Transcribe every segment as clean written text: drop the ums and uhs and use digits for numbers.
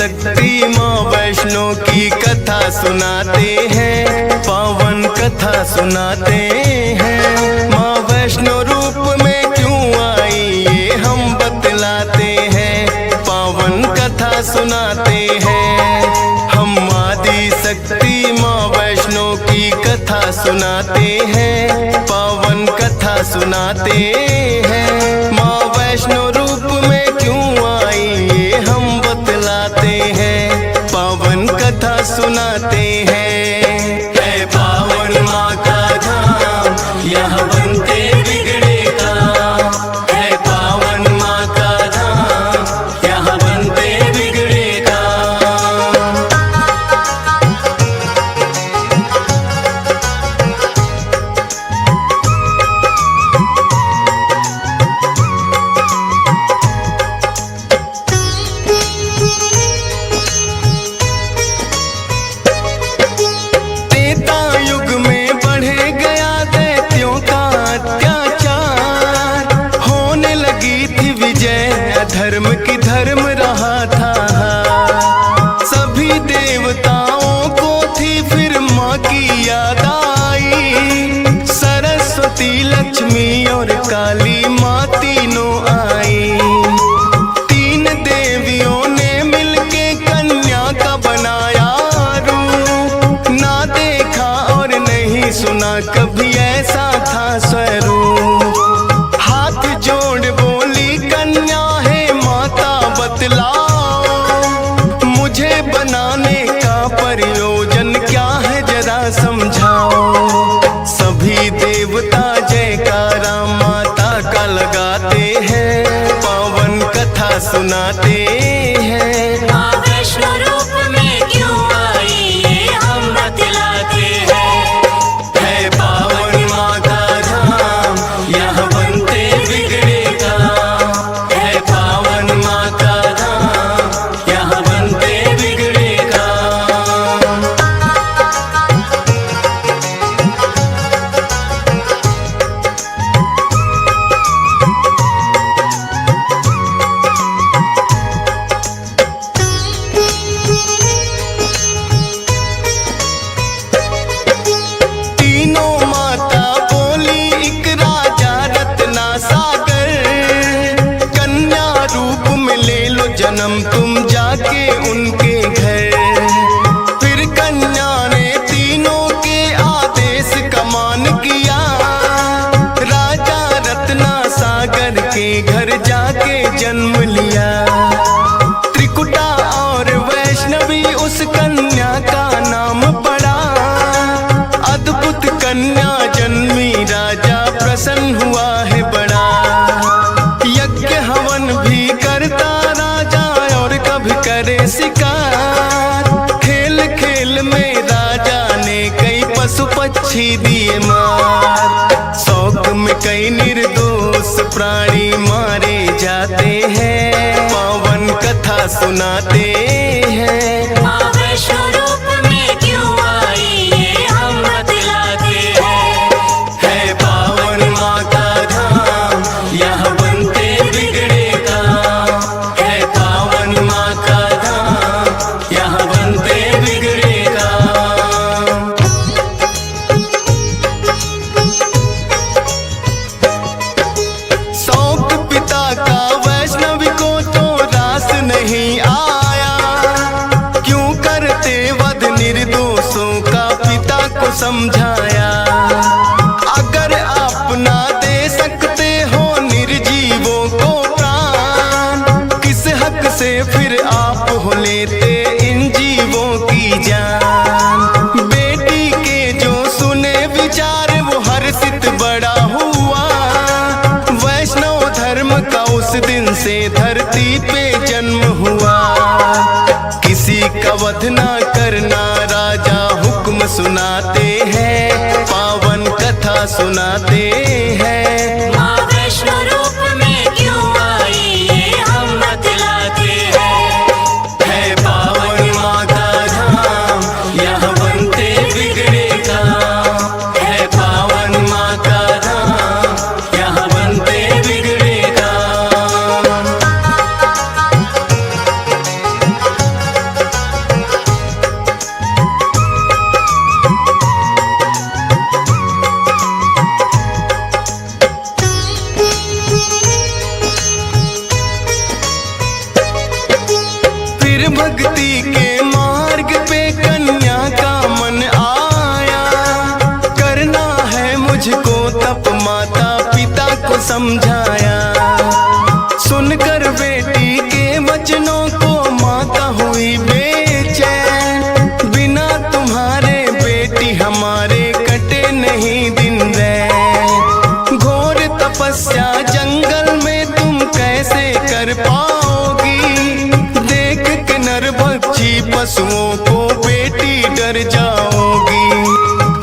शक्ति माँ वैष्णो की कथा सुनाते हैं, पावन कथा सुनाते हैं। माँ वैष्णो रूप में क्यों आई ये हम बतलाते हैं, पावन कथा सुनाते हैं। हम आदि शक्ति माँ वैष्णो की कथा सुनाते हैं, पावन कथा सुनाते हैं। माँ वैष्णो रूप में क्यों आई ये हम बतलाते हैं, पावन कथा सुनाते हैं। है पावन माँ का धाम, यहाँ बनते बिगड़े काम। है पावन माँ का धाम, यहाँ बनते बिगड़े काम। धर्म की धर्म रहा था, सभी देवताओं को थी फिर माँ की याद आई। सरस्वती लक्ष्मी और काली माँ तीनों आई। तीन देवियों ने मिलके कन्या का बनाया रूप, ना देखा और नहीं सुना कभी ऐसा था स्वरूप। हाथ जोड़ बोली कन्या बतलाओ, मुझे बनाने का प्रयोजन क्या है जरा समझाओ। सभी देवता जयकारा माता का लगाते हैं, पावन कथा सुनाते हैं। माँ वैष्णो रूप में क्यों आई ये हम बतलाते हैं। है पावन माँ का धाम, यहाँ बनते बिगड़े काम। है पावन माँ का जन्म तुम जाके उनके घर। फिर कन्या ने तीनों के आदेश का मान किया, राजा रत्ना सागर के घर जाके जन्म लिया। त्रिकुटा और वैष्णवी उस कन्या का नाम पड़ा, अद्भुत कन्या जन्मी राजा प्रसन्न हुआ है बड़ा। यज्ञ हवन भी करता करे शिकार, खेल खेल में राजा ने कई पशु पक्षी दिए मार। शौक में कई निर्दोष प्राणी मारे जाते हैं, पावन कथा सुनाते हैं। माँ वैष्णो रूप में क्यों आई ये हम बतलाते हैं। है पावन माँ का धाम, यहाँ बनते बिगड़े काम। है पावन माँ का यहाँ बनते बिगड़े काम। शौक पिता का वैष्णवी को तो रास नहीं आया, क्यों करते वध निर्दोषों का पिता को समझाया। अगर आप ना दे सकते हो निर्जीवों को प्राण, किस हक से फिर आप हो लेते इन जीवों की जान। बेटी के जो सुने विचार वो हर्षित बड़ा हुआ, वैष्णव धर्म का उस दिन से धरती पे जन्म हुआ। किसी का वध ना करना राजा हुक्म सुनाते हैं, पावन कथा सुनाते हैं। माँ वैष्णो रूप में क्यों आई ये हम बतलाते हैं। है पावन माँ का धाम, यहाँ बनते बिगड़े काम। है पावन माँ का धाम, यहाँ बनते बिगड़े काम। समझाया। सुनकर बेटी के वचनों को माता हुई बेचैन। बिना तुम्हारे बेटी हमारे कटे नहीं दिन रैन। घोर तपस्या जंगल में तुम कैसे कर पाओगी। देख के नरभक्षी पशुओं को बेटी डर जाओगी।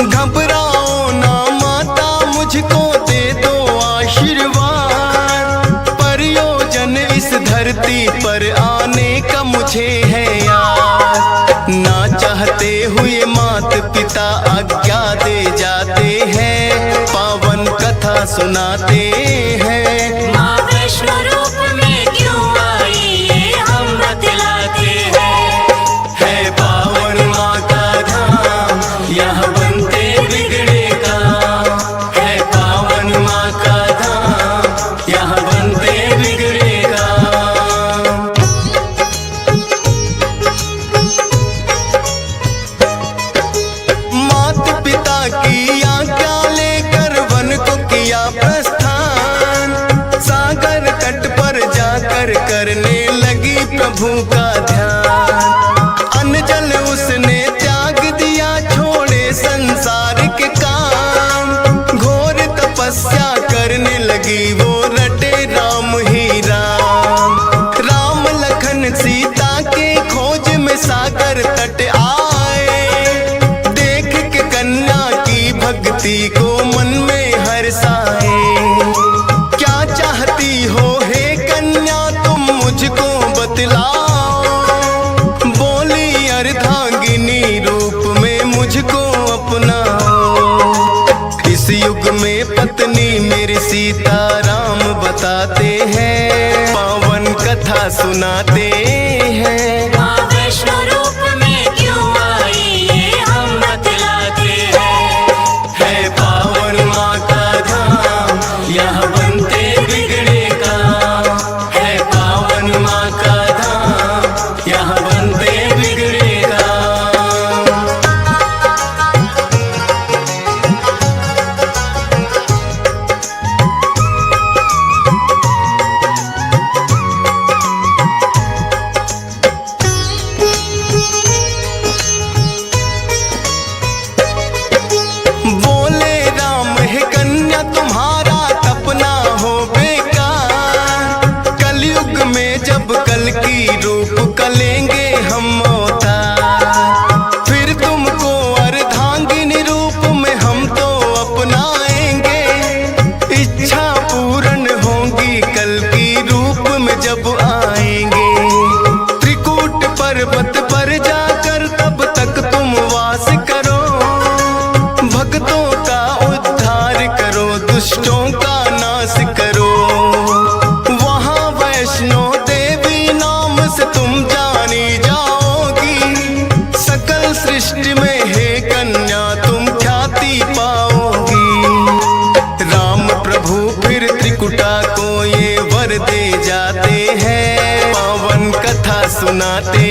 घबराओ ना माता, मुझको दे दो आशीर्वाद। प्रयोजन इस धरती पर आने का मुझे है याद। ना चाहते हुए मात पिता आज्ञा दे जाते हैं, पावन कथा सुनाते हैं। माँ वैष्णो रूप में क्यों आई ये हम बतलाते हैं। है पावन माँ का धाम, यहाँ बनते बिगड़े काम। है पावन माँ का धाम, यहाँ बनते बिगड़े काम। माता पिता की आज्ञा लेकर वन को किया प्रस्थान। सागर तट पर जाकर करने लगी प्रभु का ध्यान। अन्न जल उसने त्याग दिया, छोड़े संसार के काम। घोर तपस्या करने लगी वो, रटे राम ही राम। राम लखन सीता के खोज में सागर तट आए। देख के कन्या की भक्ति को मन में हर्षाए। क्या चाहती हो हे कन्या तुम मुझको बतलाओ। बोली अर्धांगिनी रूप में मुझको अपनाओ। इस युग में पत्नी मेरी सीता राम बताते हैं, पावन कथा सुनाते हैं। माँ वैष्णो रूप में क्यों आई ये हम बतलाते हैं। है पावन माँ का धाम, यहाँ बनते बिगड़े काम। है पावन माँ का धाम, यहाँ बनते बिगड़े काम। बोले राम हे कन्या तुम्हारा तपना हो बेकार। कलयुग में जब कल की रूप कलेंगे हम अवतार। फिर तुमको अर्धांगिनी रूप में हम तो अपनाएंगे। इच्छा पूर्ण होगी कल की रूप में जब आएंगे। त्रिकूट पर्वत पर जाकर तब तक तुम वास करो। भक्तों का उद्धार करो, दुष्टों का नाश करो। वहाँ वैष्णो देवी नाम से तुम जानी जाओगी। सकल सृष्टि में हे कन्या तुम ख्याति पाओगी। राम प्रभु फिर त्रिकुटा को ये वर दे जाते हैं, पावन कथा सुनाते